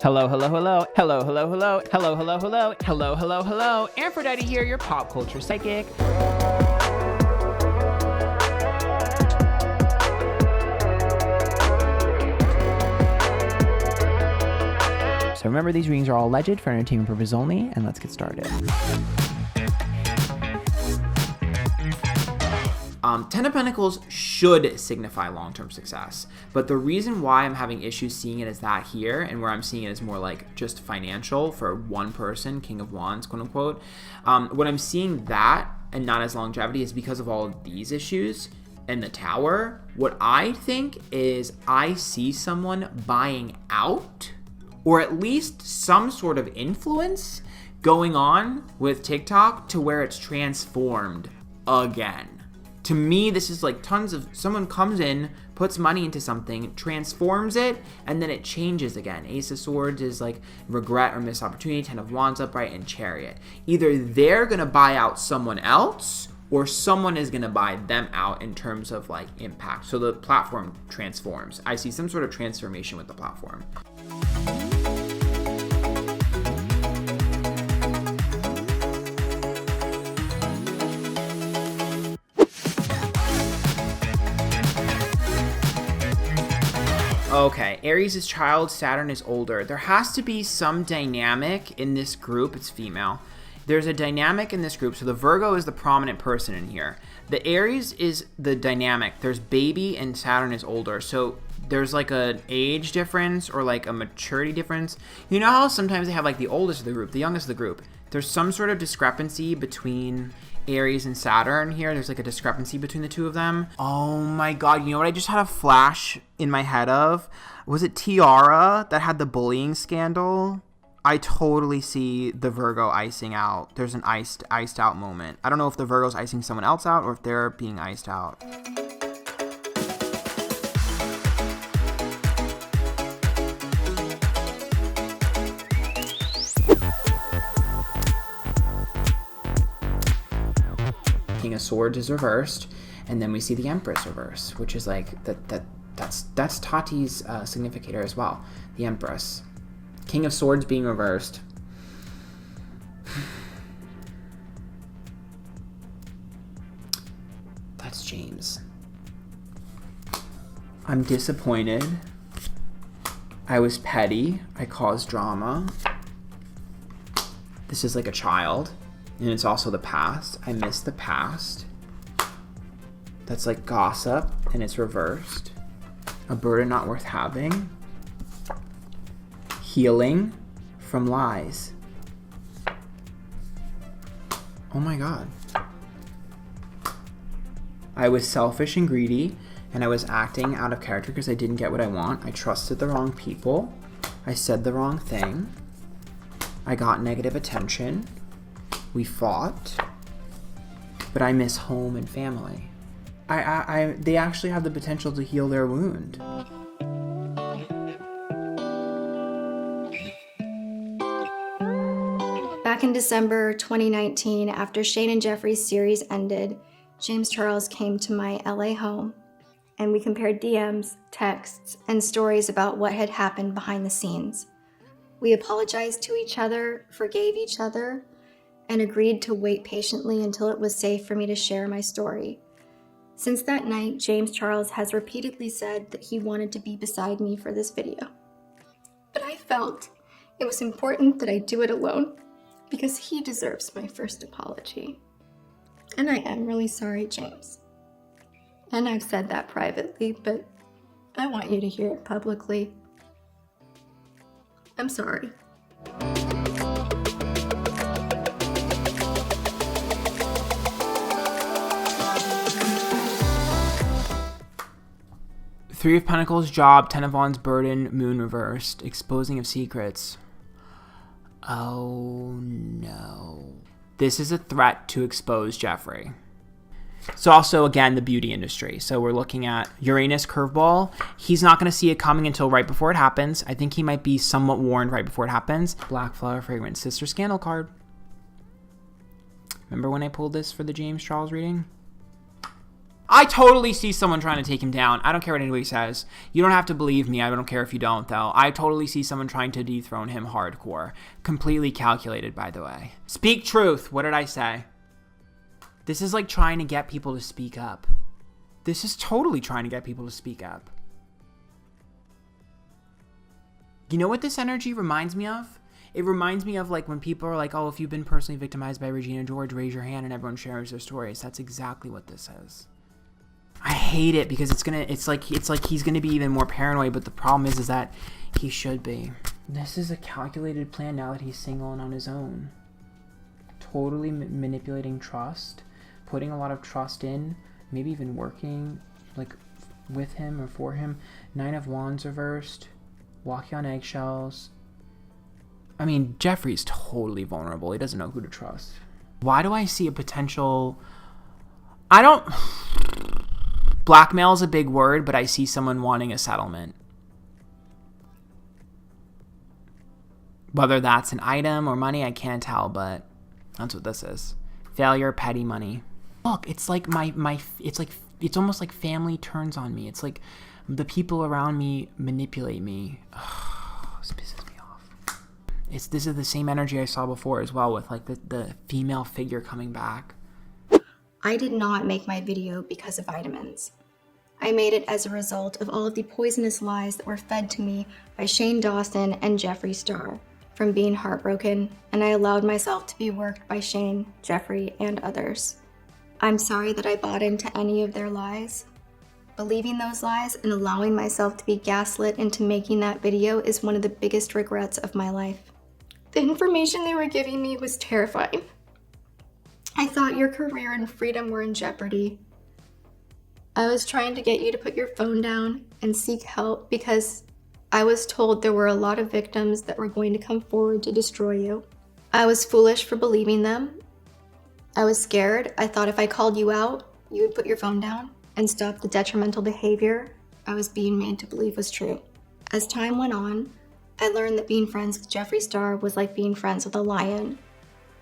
Hello, hello, hello. Hello, hello, hello. Hello, hello, hello. Hello, hello, hello. Antphrodite here, your pop culture psychic. So remember, these readings are all alleged for entertainment purposes only, and let's get started. Ten of Pentacles should signify long-term success, but the reason why I'm having issues seeing it as that here, and where I'm seeing it as more like just financial for one person, King of Wands, quote unquote, when I'm seeing that and not as longevity is because of all of these issues and the Tower. What I think is I see someone buying out, or at least some sort of influence going on with TikTok to where it's transformed again. To me, this is like someone comes in, puts money into something, transforms it, and then it changes again. Ace of Swords is like regret or missed opportunity, 10 of Wands upright, and Chariot. Either they're gonna buy out someone else, or someone is gonna buy them out in terms of like impact. So the platform transforms. I see some sort of transformation with the platform. Okay, Aries is child, Saturn is older. There has to be some dynamic in this group. It's female. There's a dynamic in this group. So the Virgo is the prominent person in here. The Aries is the dynamic. There's baby and Saturn is older. So there's like an age difference or like a maturity difference. You know how sometimes they have like the oldest of the group, the youngest of the group. There's some sort of discrepancy between Aries and Saturn here. There's like a discrepancy between the two of them. Oh my god, you know what I just had a flash in my head of? Was it Tiara that had the bullying scandal? I totally see the Virgo icing out. There's an iced out moment. I don't know if the Virgo's icing someone else out or if they're being iced out. King of Swords is reversed, and then we see the Empress reverse, which is like that's Tati's significator as well. The Empress, King of Swords being reversed. That's James. I'm disappointed. I was petty. I caused drama. This is like a child. And it's also the past. I miss the past. That's like gossip, and it's reversed. A burden not worth having. Healing from lies. Oh my god. I was selfish and greedy, and I was acting out of character because I didn't get what I want. I trusted the wrong people. I said the wrong thing. I got negative attention. We fought, but I miss home and family. They actually have the potential to heal their wound. Back in December 2019, after Shane and Jeffree's series ended, James Charles came to my LA home, and we compared DMs, texts, and stories about what had happened behind the scenes. We apologized to each other, forgave each other, and agreed to wait patiently until it was safe for me to share my story. Since that night, James Charles has repeatedly said that he wanted to be beside me for this video. But I felt it was important that I do it alone because he deserves my first apology. And I am really sorry, James. And I've said that privately, but I want you to hear it publicly. I'm sorry. Three of Pentacles, job, 10 of Wands, burden, moon reversed, exposing of secrets. Oh no. This is a threat to expose Jeffree. So also, again, the beauty industry. So we're looking at Uranus curveball. He's not going to see it coming until right before it happens. I think he might be somewhat warned right before it happens. Black flower fragrance, sister scandal card. Remember when I pulled this for the James Charles reading? I totally see someone trying to take him down. I don't care what anybody says. You don't have to believe me. I don't care if you don't, though. I totally see someone trying to dethrone him hardcore. Completely calculated, by the way. Speak truth. What did I say? This is like trying to get people to speak up. This is totally trying to get people to speak up. You know what this energy reminds me of? It reminds me of like when people are like, oh, if you've been personally victimized by Regina George, raise your hand, and everyone shares their stories. That's exactly what this is. I hate it because it's like he's gonna be even more paranoid, but the problem is that he should be. This is a calculated plan now that he's single and on his own. Totally manipulating trust, putting a lot of trust in, maybe even working like with him or for him. 9 of Wands reversed, walking on eggshells. I mean, Jeffree's totally vulnerable. He doesn't know who to trust. Why do I see a potential... Blackmail is a big word, but I see someone wanting a settlement. Whether that's an item or money, I can't tell, but that's what this is. Failure, petty money. Look, it's like it's almost like family turns on me. It's like the people around me manipulate me. Oh, this pisses me off. This is the same energy I saw before as well, with like the female figure coming back. I did not make my video because of vitamins. I made it as a result of all of the poisonous lies that were fed to me by Shane Dawson and Jeffree Star from being heartbroken, and I allowed myself to be worked by Shane, Jeffree, and others. I'm sorry that I bought into any of their lies. Believing those lies and allowing myself to be gaslit into making that video is one of the biggest regrets of my life. The information they were giving me was terrifying. I thought your career and freedom were in jeopardy. I was trying to get you to put your phone down and seek help because I was told there were a lot of victims that were going to come forward to destroy you. I was foolish for believing them. I was scared. I thought if I called you out, you would put your phone down and stop the detrimental behavior I was being made to believe was true. As time went on, I learned that being friends with Jeffree Star was like being friends with a lion.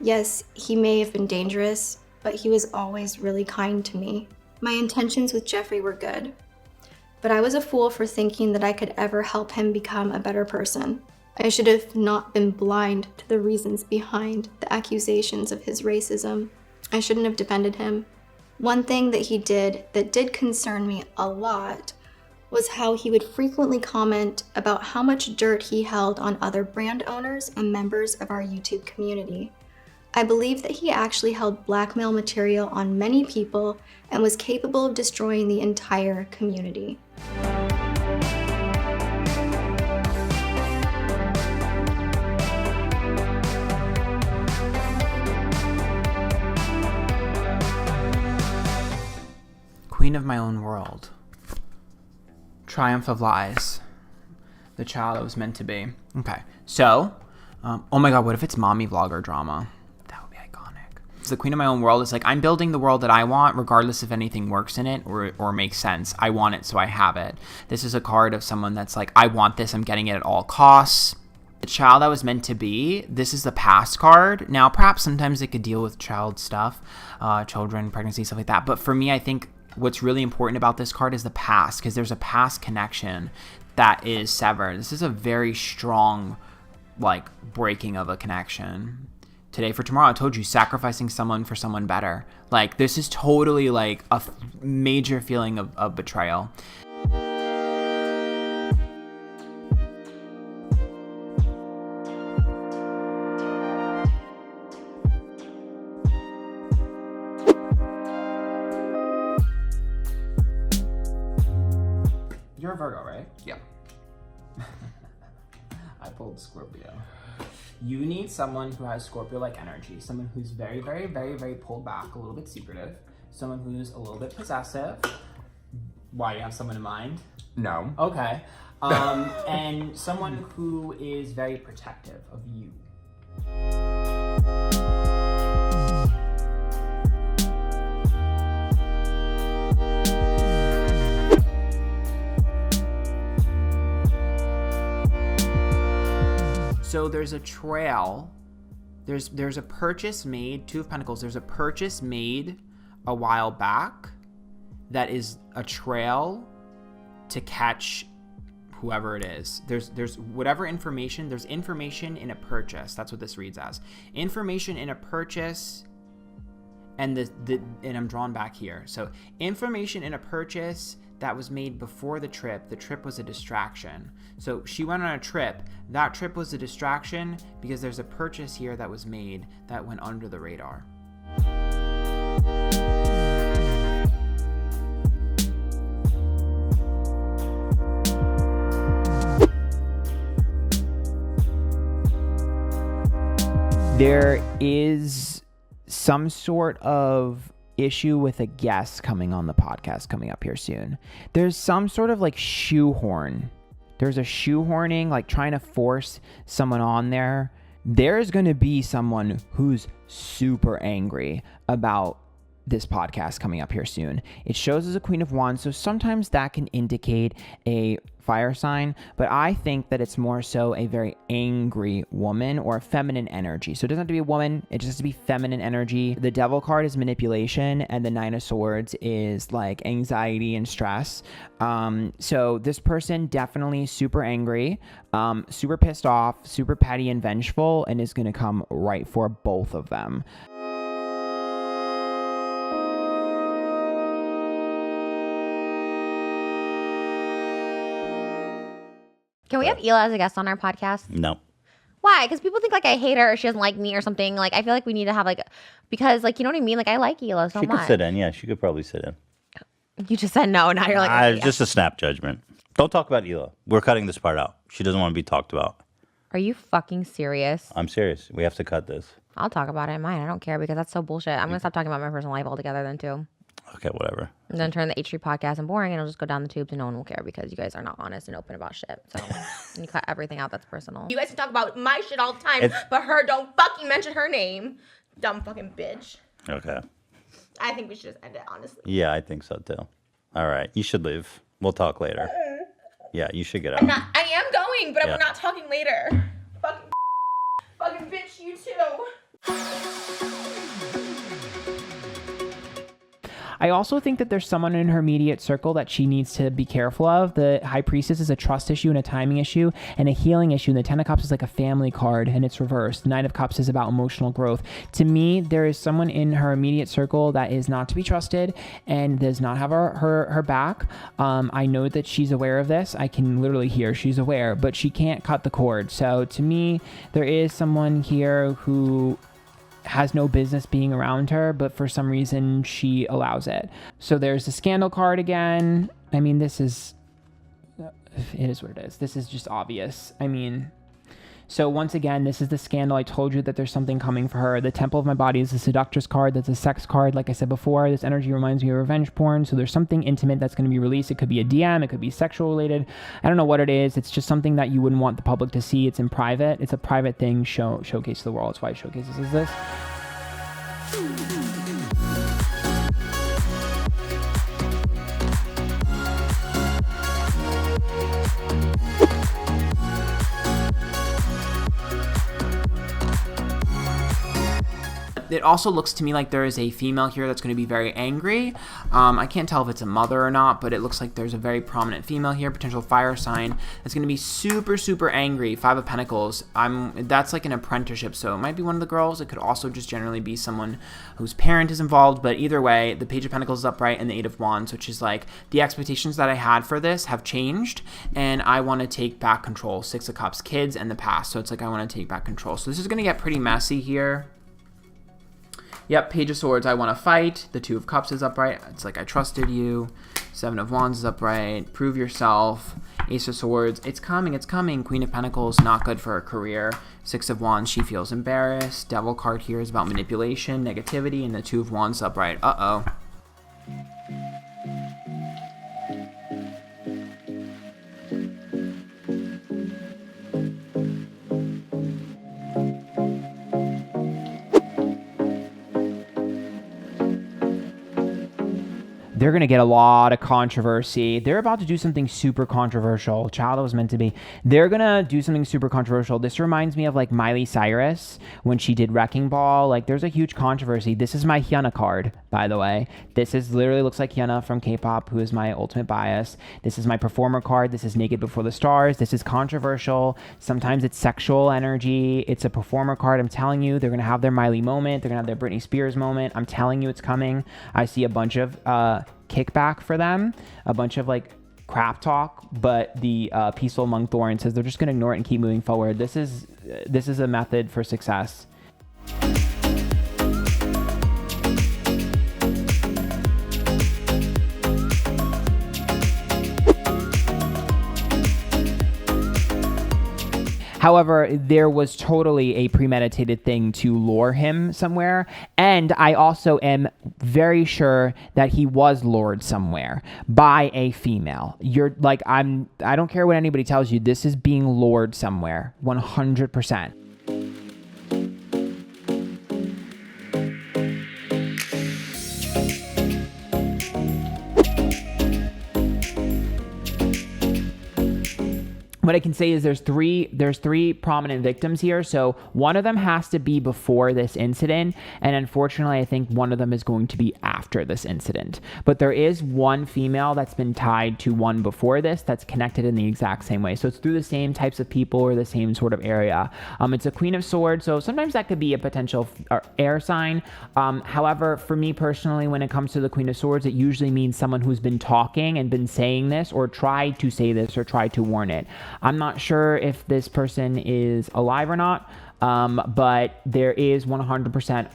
Yes, he may have been dangerous, but he was always really kind to me. My intentions with Jeffree were good, but I was a fool for thinking that I could ever help him become a better person. I should have not been blind to the reasons behind the accusations of his racism. I shouldn't have defended him. One thing that he did that did concern me a lot was how he would frequently comment about how much dirt he held on other brand owners and members of our YouTube community. I believe that he actually held blackmail material on many people and was capable of destroying the entire community. Queen of my own world. Triumph of lies. The child that was meant to be. Okay, so, oh my god, what if it's mommy vlogger drama? That would be iconic. So the queen of my own world is like, I'm building the world that I want, regardless if anything works in it or makes sense. I want it, so I have it. This is a card of someone that's like, I want this, I'm getting it at all costs. The child that was meant to be, this is the past card. Now, perhaps sometimes it could deal with child stuff, children, pregnancy, stuff like that. But for me, I think what's really important about this card is the past, because there's a past connection that is severed. This is a very strong, like, breaking of a connection. Today for tomorrow, I told you, sacrificing someone for someone better. Like, this is totally, like, a major feeling of betrayal. You're a Virgo, right? Yeah. I pulled Scorpio. You need someone who has Scorpio-like energy, someone who's very, very, very, very pulled back, a little bit secretive, someone who's a little bit possessive. Why, you have someone in mind? No. Okay. And someone who is very protective of you. So there's a trail, there's a purchase made, Two of Pentacles, there's a purchase made a while back that is a trail to catch whoever it is. There's whatever information, there's information in a purchase. That's what this reads as. Information in a purchase, and and I'm drawn back here. So information in a purchase that was made before the trip. The trip was a distraction. So she went on a trip. That trip was a distraction because there's a purchase here that was made that went under the radar. There is some sort of issue with a guest coming on the podcast coming up here soon. There's some sort of like shoehorn. There's a shoehorning, like trying to force someone on there. There's going to be someone who's super angry about this podcast coming up here soon. It shows as a Queen of Wands, so sometimes that can indicate a fire sign, but I think that it's more so a very angry woman or a feminine energy. So it doesn't have to be a woman, it just has to be feminine energy. The Devil card is manipulation, and the Nine of Swords is like anxiety and stress. So this person definitely super angry, super pissed off, super petty and vengeful, and is going to come right for both of them. Can we have Hila as a guest on our podcast? No. Why? Because people think like I hate her or she doesn't like me or something. Like I feel like we need to have like, because like, you know what I mean? Like I like Hila so She much. could sit in. Yeah, she could probably sit in. You just said no. Now you're like, okay, yeah. Just a snap judgment. Don't talk about Hila. We're cutting this part out. She doesn't want to be talked about. Are you fucking serious? I'm serious. We have to cut this. I'll talk about it in mine. I don't care because that's so bullshit. I'm going to stop talking about my personal life altogether then too. Okay, whatever. And then turn the HOROSCOPES podcast and boring, and it'll just go down the tubes, and no one will care because you guys are not honest and open about shit. So and you cut everything out that's personal. You guys can talk about my shit all the time, but her, don't fucking mention her name. Dumb fucking bitch. Okay. I think we should just end it, honestly. Yeah, I think so too. All right, you should leave. We'll talk later. Yeah, you should get out. I am going, but we're not talking later. Fucking bitch, you too. I also think that there's someone in her immediate circle that she needs to be careful of. The High Priestess is a trust issue and a timing issue and a healing issue. And the Ten of Cups is like a family card and it's reversed. The Nine of Cups is about emotional growth. To me, there is someone in her immediate circle that is not to be trusted and does not have her back. I know that she's aware of this. I can literally hear she's aware, but she can't cut the cord. So to me, there is someone here who has no business being around her, but for some reason she allows it. So there's the scandal card again. I mean, it is what it is. This is just obvious. I mean, so once again, this is the scandal. I told you that there's something coming for her. The Temple of My Body is the seductress card. That's a sex card. Like I said before, this energy reminds me of revenge porn. So there's something intimate that's going to be released. It could be a DM. It could be sexual related. I don't know what it is. It's just something that you wouldn't want the public to see. It's in private. It's a private thing showcase to the world. That's why it showcases this. It also looks to me like there is a female here that's going to be very angry. I can't tell if it's a mother or not, but it looks like there's a very prominent female here, potential fire sign, that's going to be super, super angry. Five of Pentacles. That's like an apprenticeship, so it might be one of the girls. It could also just generally be someone whose parent is involved, but either way, the Page of Pentacles is upright and the Eight of Wands, which is like the expectations that I had for this have changed, and I want to take back control. Six of Cups, kids, and the past. So it's like I want to take back control. So this is going to get pretty messy here. Yep, Page of Swords, I want to fight. The Two of Cups is upright. It's like I trusted you. Seven of Wands is upright. Prove yourself. Ace of Swords, it's coming, it's coming. Queen of Pentacles, not good for her career. Six of Wands, she feels embarrassed. Devil card here is about manipulation, negativity, and the Two of Wands upright. Uh-oh. They're going to get a lot of controversy. They're about to do something super controversial. Child, it was meant to be. They're going to do something super controversial. This reminds me of like Miley Cyrus when she did Wrecking Ball. Like there's a huge controversy. This is my Hyuna card. by the way. This is literally looks like Hyuna from K-pop, who is my ultimate bias. This is my performer card. This is Naked Before the Stars. This is controversial. Sometimes it's sexual energy. It's a performer card. I'm telling you, they're going to have their Miley moment. They're going to have their Britney Spears moment. I'm telling you it's coming. I see a bunch of kickback for them, a bunch of like crap talk, but the Peaceful Among Thorns says they're just going to ignore it and keep moving forward. This is a method for success. However, there was totally a premeditated thing to lure him somewhere. And I also am very sure that he was lured somewhere by a female. You're like, I don't care what anybody tells you. This is being lured somewhere, 100%. What I can say is there's three prominent victims here. So one of them has to be before this incident. And unfortunately, I think one of them is going to be after this incident. But there is one female that's been tied to one before this that's connected in the exact same way. So it's through the same types of people or the same sort of area. It's a Queen of Swords. So sometimes that could be a potential air sign. However, for me personally, when it comes to the Queen of Swords, it usually means someone who's been talking and been saying this or tried to say this or tried to warn it. I'm not sure if this person is alive or not, but there is 100%.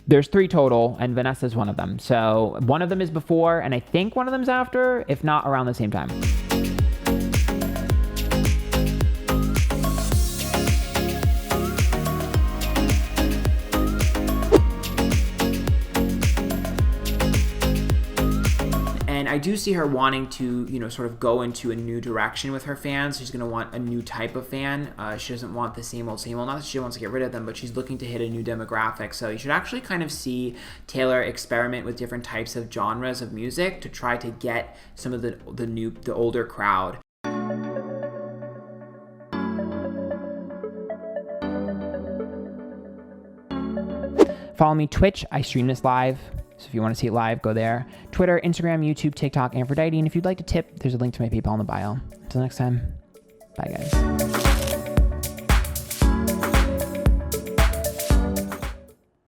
There's 3 total, and Vanessa's one of them. So one of them is before, and I think one of them's after, if not around the same time. I do see her wanting to, sort of go into a new direction with her fans. She's going to want a new type of fan. She doesn't want the same old. Not that she wants to get rid of them, but she's looking to hit a new demographic. So you should actually kind of see Taylor experiment with different types of genres of music to try to get some of the older crowd. Follow me Twitch. I stream this live. So if you want to see it live, go there. Twitter, Instagram, YouTube, TikTok, Antphrodite. And if you'd like to tip, there's a link to my PayPal in the bio. Until next time, bye guys.